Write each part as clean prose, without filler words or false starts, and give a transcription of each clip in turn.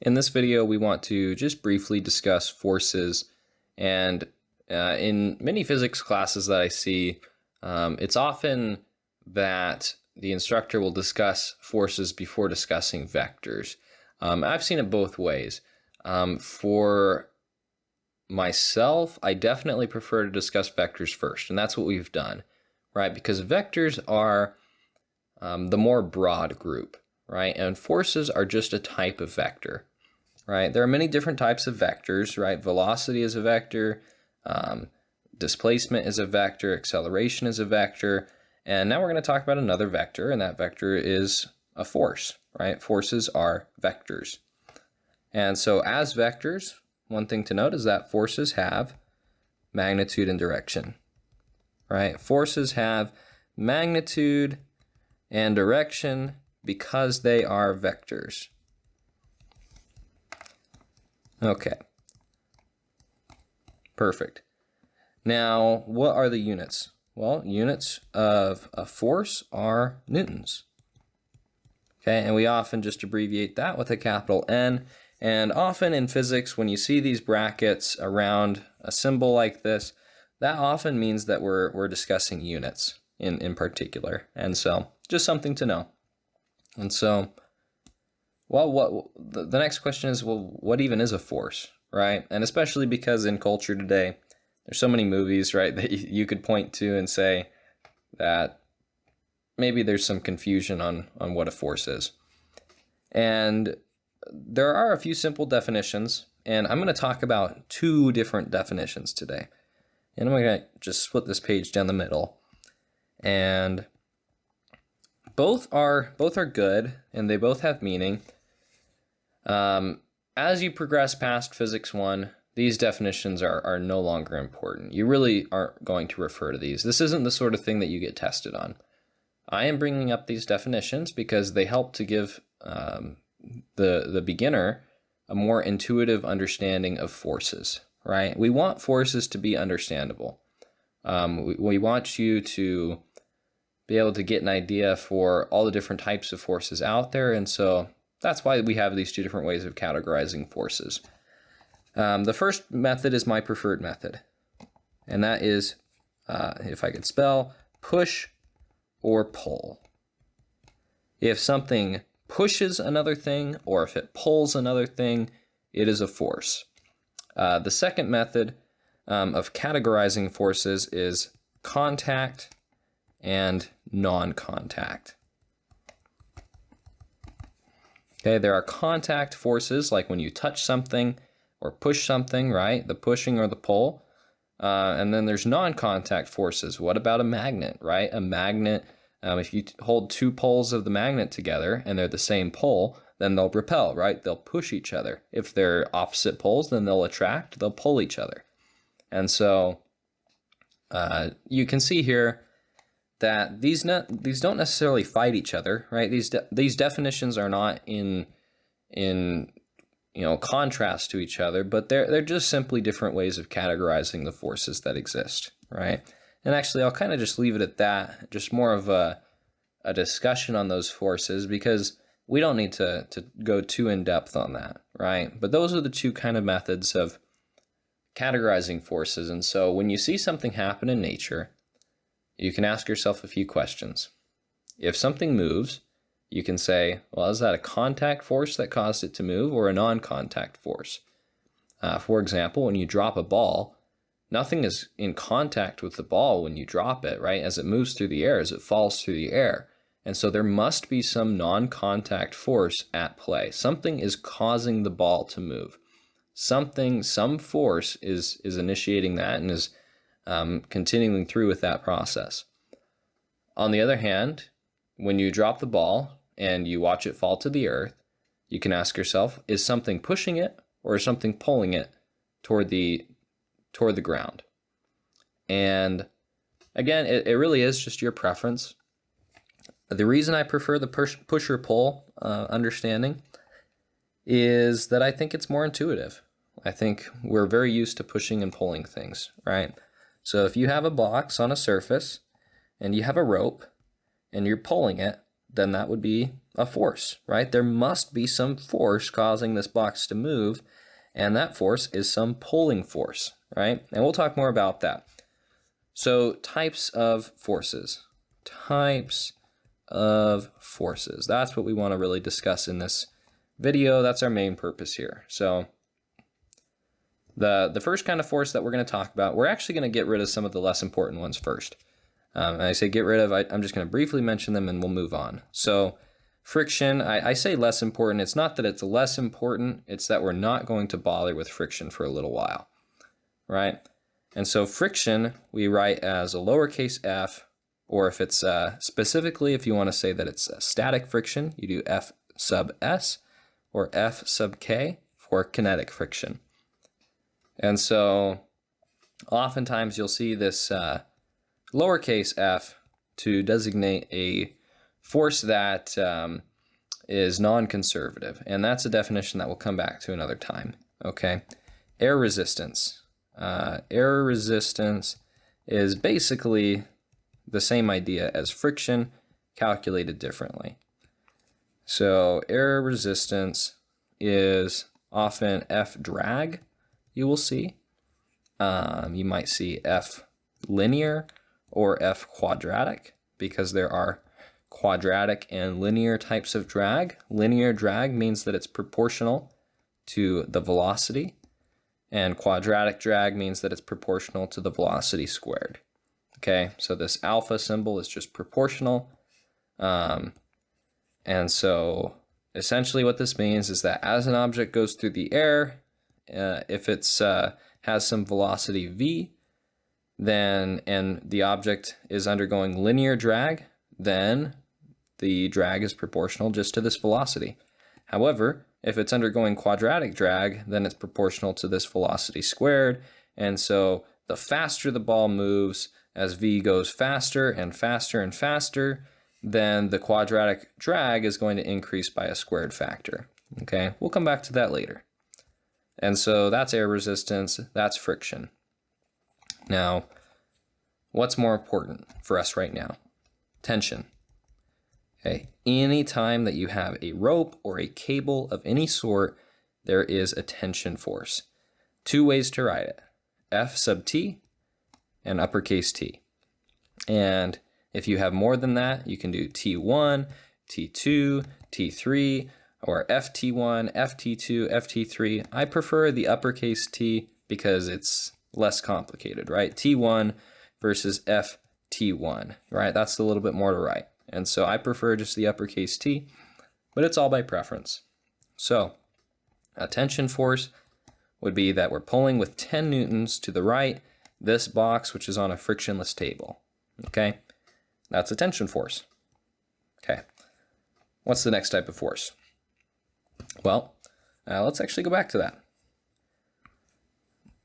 In this video, we want to just briefly discuss forces, and in many physics classes that I see, it's often that the instructor will discuss forces before discussing vectors. I've seen it both ways. For myself, I definitely prefer to discuss vectors first, and that's what we've done, right? Because vectors are the more broad group, right? And forces are just a type of vector, right? There are many different types of vectors, right? Velocity is a vector, displacement is a vector, acceleration is a vector, and now we're going to talk about another vector, and that vector is a force, right? Forces are vectors. And so as vectors, one thing to note is that forces have magnitude and direction, right? Forces have magnitude and direction because they are vectors. Okay, perfect. Now, what are the units? Well, units of a force are newtons. Okay, and we often just abbreviate that with a capital N. And often in physics, when you see these brackets around a symbol like this, that often means that we're discussing units in particular. And so, just something to know. And so, well, the next question is, well, what even is a force, right? And especially because in culture today, there's so many movies, right, that you could point to and say that maybe there's some confusion on what a force is. And there are a few simple definitions, and I'm going to talk about two different definitions today. And I'm going to just split this page down the middle. And both are good, and they both have meaning. As you progress past Physics 1, these definitions are no longer important. You really aren't going to refer to these. This isn't the sort of thing that you get tested on. I am bringing up these definitions because they help to give the beginner a more intuitive understanding of forces, right? We want forces to be understandable. We want you to be able to get an idea for all the different types of forces out there, and so that's why we have these two different ways of categorizing forces. The first method is my preferred method, and that is, if I could spell, push or pull. If something pushes another thing, or if it pulls another thing, it is a force. The second method of categorizing forces is contact and non-contact. Okay, there are contact forces, like when you touch something or push something, right? The pushing or the pull. And then there's non-contact forces. What about a magnet, right? A magnet, if you hold two poles of the magnet together and they're the same pole, then they'll repel, right? They'll push each other. If they're opposite poles, then they'll attract, they'll pull each other. And so you can see here that these don't necessarily fight each other, right? These definitions are not in contrast to each other, but they're just simply different ways of categorizing the forces that exist, right? And actually, I'll kind of just leave it at that, just more of a discussion on those forces, because we don't need to go too in depth on that, right? But those are the two kind of methods of categorizing forces. And so when you see something happen in nature, you can ask yourself a few questions. If something moves, you can say, well, is that a contact force that caused it to move or a non-contact force? For example, when you drop a ball, nothing is in contact with the ball when you drop it, right? As it moves through the air, as it falls through the air. And so there must be some non-contact force at play. Something is causing the ball to move. Some force is initiating that and is continuing through with that process. On the other hand, when you drop the ball and you watch it fall to the earth, you can ask yourself, is something pushing it or is something pulling it toward the ground? And again, it really is just your preference. The reason I prefer the push or pull understanding is that I think it's more intuitive. I think we're very used to pushing and pulling things, right? So if you have a box on a surface and you have a rope and you're pulling it, then that would be a force, right? There must be some force causing this box to move, and that force is some pulling force, right? And we'll talk more about that. So types of forces. Types of forces. That's what we want to really discuss in this video. That's our main purpose here. So the first kind of force that we're going to talk about, we're actually going to get rid of some of the less important ones first. And I say get rid of, I'm just going to briefly mention them and we'll move on. So friction, I say less important. It's not that it's less important, it's that we're not going to bother with friction for a little while, right? And so friction, we write as a lowercase f, or if it's specifically, if you want to say that it's static friction, you do F sub s, or F sub k for kinetic friction. And so oftentimes you'll see this lowercase f to designate a force that is non-conservative. And that's a definition that we'll come back to another time, okay? Air resistance. Air resistance is basically the same idea as friction, calculated differently. So air resistance is often F drag, you will see. You might see F linear or F quadratic, because there are quadratic and linear types of drag. Linear drag means that it's proportional to the velocity, and quadratic drag means that it's proportional to the velocity squared. Okay, so this alpha symbol is just proportional. And so essentially what this means is that as an object goes through the air, if it's has some velocity v, then and the object is undergoing linear drag, then the drag is proportional just to this velocity. However, if it's undergoing quadratic drag, then it's proportional to this velocity squared. And so the faster the ball moves, as v goes faster and faster and faster, then the quadratic drag is going to increase by a squared factor. Okay, we'll come back to that later. And so that's air resistance, that's friction. Now, what's more important for us right now? Tension. Okay, anytime that you have a rope or a cable of any sort, there is a tension force. Two ways to write it, F sub t and uppercase T. And if you have more than that, you can do T1, T2, T3, or FT1, FT2, FT3. I prefer the uppercase T because it's less complicated, right? T1 versus FT1, right? That's a little bit more to write. And so I prefer just the uppercase T, but it's all by preference. So a tension force would be that we're pulling with 10 newtons to the right, this box, which is on a frictionless table, okay? That's a tension force. Okay, what's the next type of force? Well, let's actually go back to that.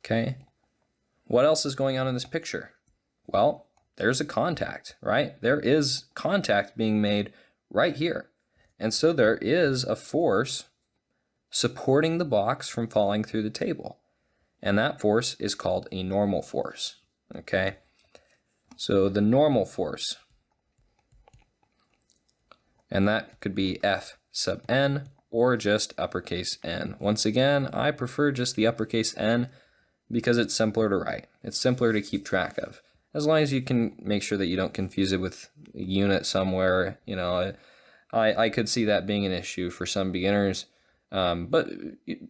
Okay, what else is going on in this picture? Well, there's a contact, right? There is contact being made right here. And so there is a force supporting the box from falling through the table. And that force is called a normal force, okay? So the normal force, and that could be F sub n or just uppercase N. Once again, I prefer just the uppercase N because it's simpler to write. It's simpler to keep track of. As long as you can make sure that you don't confuse it with a unit somewhere, you know, I could see that being an issue for some beginners. But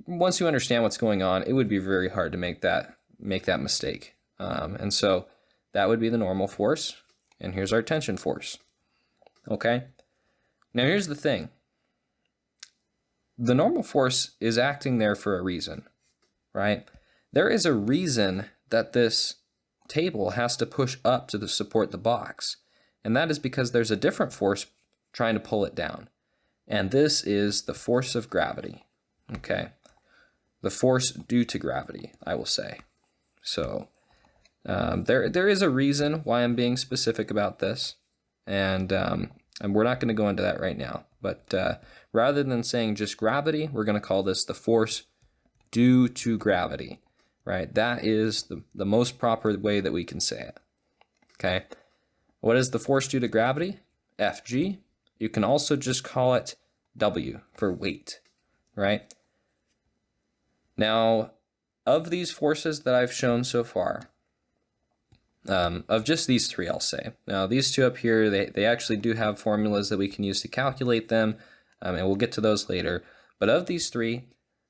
once you understand what's going on, it would be very hard to make that mistake. And so that would be the normal force, and here's our tension force. Okay? Now here's the thing. The normal force is acting there for a reason, right? There is a reason that this table has to push up to support the box, and that is because there's a different force trying to pull it down. And this is the force of gravity, okay? The force due to gravity, I will say. So there is a reason why I'm being specific about this, and we're not going to go into that right now. But rather than saying just gravity, we're going to call this the force due to gravity, right? That is the most proper way that we can say it, okay? What is the force due to gravity? Fg. You can also just call it W for weight, right? Now, of these forces that I've shown so far, of just these three, I'll say. Now, these two up here, they actually do have formulas that we can use to calculate them, and we'll get to those later. But of these three,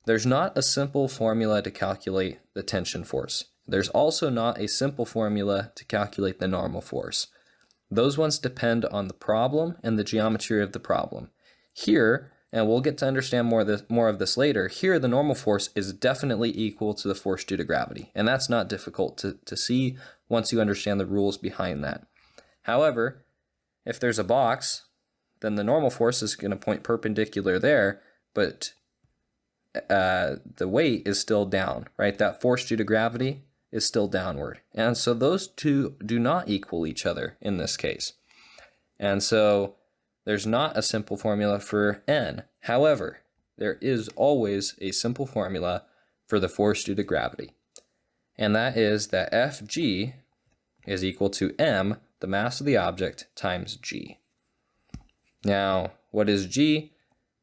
there's not a simple formula to calculate the tension force. There's also not a simple formula to calculate the normal force. Those ones depend on the problem and the geometry of the problem. Here, and we'll get to understand more of this later, here the normal force is definitely equal to the force due to gravity. And that's not difficult to see once you understand the rules behind that. However, if there's a box, then the normal force is going to point perpendicular there, but the weight is still down, right? That force due to gravity is still downward. And so those two do not equal each other in this case. And so there's not a simple formula for N. However, there is always a simple formula for the force due to gravity. And that is that Fg is equal to m, the mass of the object, times g. Now, what is g?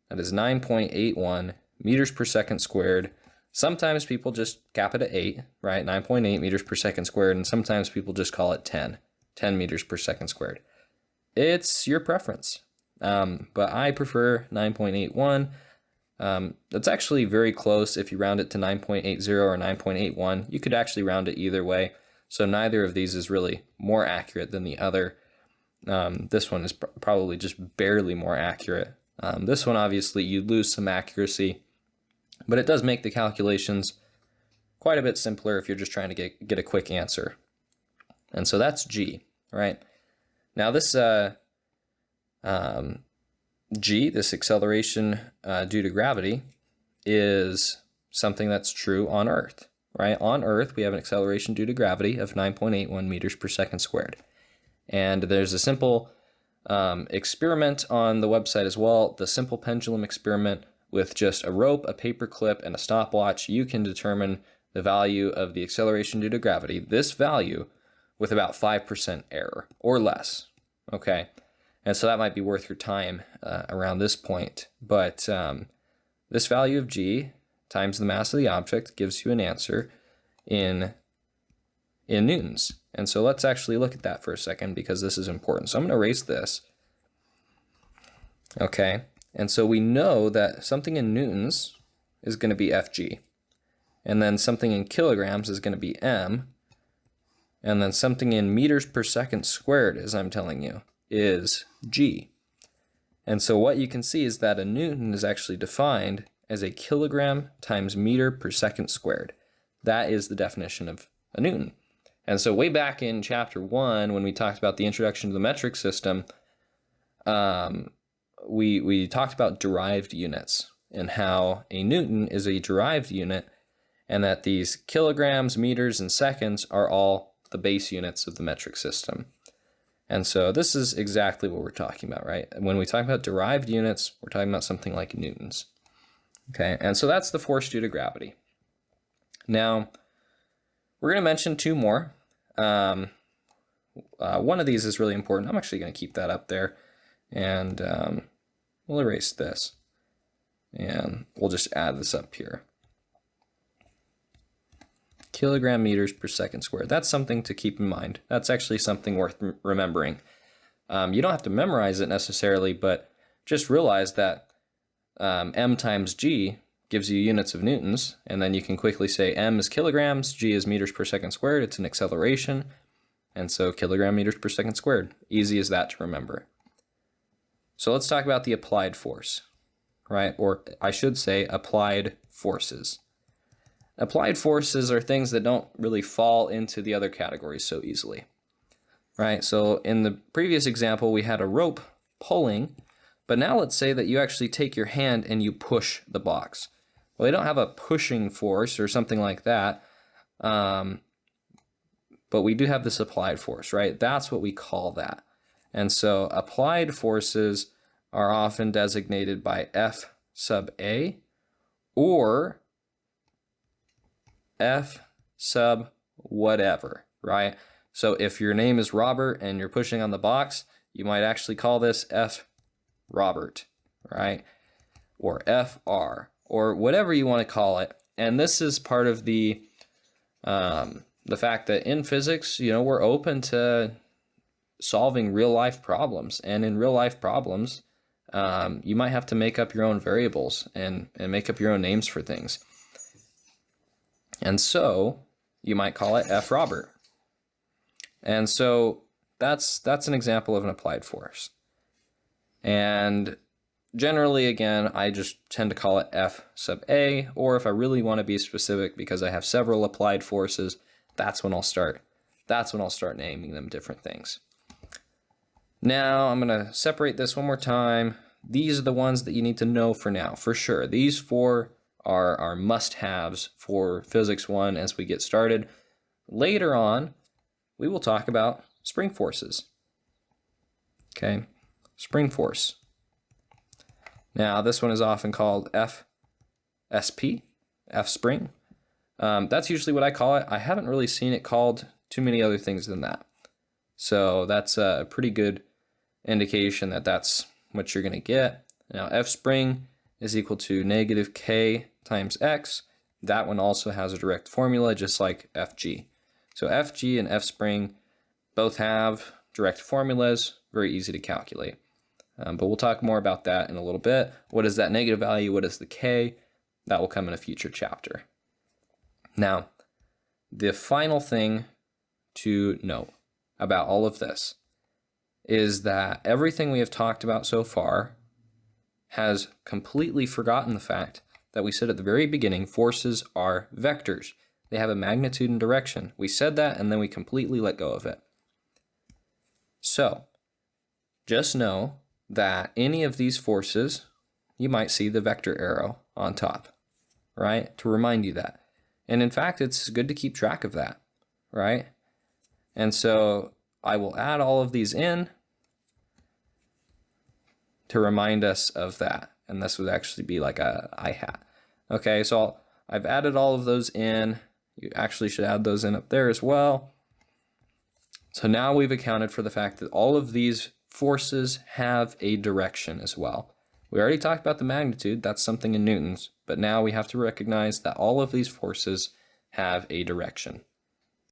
That is 9.81 meters per second squared. Sometimes people just cap it at 8, right? 9.8 meters per second squared, and sometimes people just call it 10 meters per second squared. It's your preference, but I prefer 9.81. That's actually very close if you round it to 9.80 or 9.81. You could actually round it either way, so neither of these is really more accurate than the other. This one is probably just barely more accurate. This one, obviously, you lose some accuracy, but it does make the calculations quite a bit simpler if you're just trying to get a quick answer. And so that's G, right? Now this G, this acceleration due to gravity, is something that's true on Earth, right? On Earth, we have an acceleration due to gravity of 9.81 meters per second squared. And there's a simple experiment on the website as well, the simple pendulum experiment. With just a rope, a paper clip, and a stopwatch, you can determine the value of the acceleration due to gravity, this value, with about 5% error or less, okay? And so that might be worth your time around this point. But this value of g times the mass of the object gives you an answer in newtons. And so let's actually look at that for a second because this is important. So I'm going to erase this. Okay, and so we know that something in newtons is going to be Fg. And then something in kilograms is going to be m. And then something in meters per second squared, as I'm telling you, is g. And so what you can see is that a newton is actually defined as a kilogram times meter per second squared. That is the definition of a newton. And so way back in chapter 1, when we talked about the introduction to the metric system, we talked about derived units and how a newton is a derived unit and that these kilograms, meters, and seconds are all the base units of the metric system. And so this is exactly what we're talking about, right? When we talk about derived units, we're talking about something like newtons. Okay, and so that's the force due to gravity. Now, we're going to mention two more. One of these is really important. I'm actually going to keep that up there. And we'll erase this. And we'll just add this up here. Kilogram meters per second squared. That's something to keep in mind. That's actually something worth remembering. You don't have to memorize it necessarily, but just realize that m times g gives you units of newtons, and then you can quickly say m is kilograms, g is meters per second squared. It's an acceleration, and so kilogram meters per second squared. Easy as that to remember. So let's talk about the applied force, right? Or I should say applied forces. Applied forces are things that don't really fall into the other categories so easily, right? So in the previous example, we had a rope pulling, but now let's say that you actually take your hand and you push the box. Well, they don't have a pushing force or something like that, but we do have this applied force, right? That's what we call that. And so applied forces are often designated by F sub A or F sub whatever, right? So if your name is Robert and you're pushing on the box, you might actually call this F Robert, right? Or FR, or whatever you want to call it. And this is part of the fact that in physics, we're open to solving real life problems. And in real life problems, you might have to make up your own variables and make up your own names for things. And so you might call it F Robert. And so that's an example of an applied force. And generally, again, I just tend to call it F sub A, or if I really want to be specific because I have several applied forces, that's when I'll start naming them different things. Now, I'm going to separate this one more time. These are the ones that you need to know for now, for sure. These four are must-haves for Physics 1 as we get started. Later on, we will talk about spring forces. Okay, spring force. Now, this one is often called FSP, F spring. That's usually what I call it. I haven't really seen it called too many other things than that. So that's a pretty good indication that that's what you're going to get. Now, F spring is equal to negative K times X. That one also has a direct formula, just like FG. So FG and F spring both have direct formulas, very easy to calculate. But we'll talk more about that in a little bit. What is that negative value? What is the K? That will come in a future chapter. Now, the final thing to note about all of this is that everything we have talked about so far has completely forgotten the fact that we said at the very beginning, forces are vectors. They have a magnitude and direction. We said that, and then we completely let go of it. So, just know that any of these forces, you might see the vector arrow on top, right? To remind you that. And in fact, it's good to keep track of that, right? And so I will add all of these in to remind us of that. And this would actually be like a I hat. Okay, so I've added all of those in. You actually should add those in up there as well. So now we've accounted for the fact that all of these forces have a direction as well. We already talked about the magnitude, that's something in newtons, but now we have to recognize that all of these forces have a direction.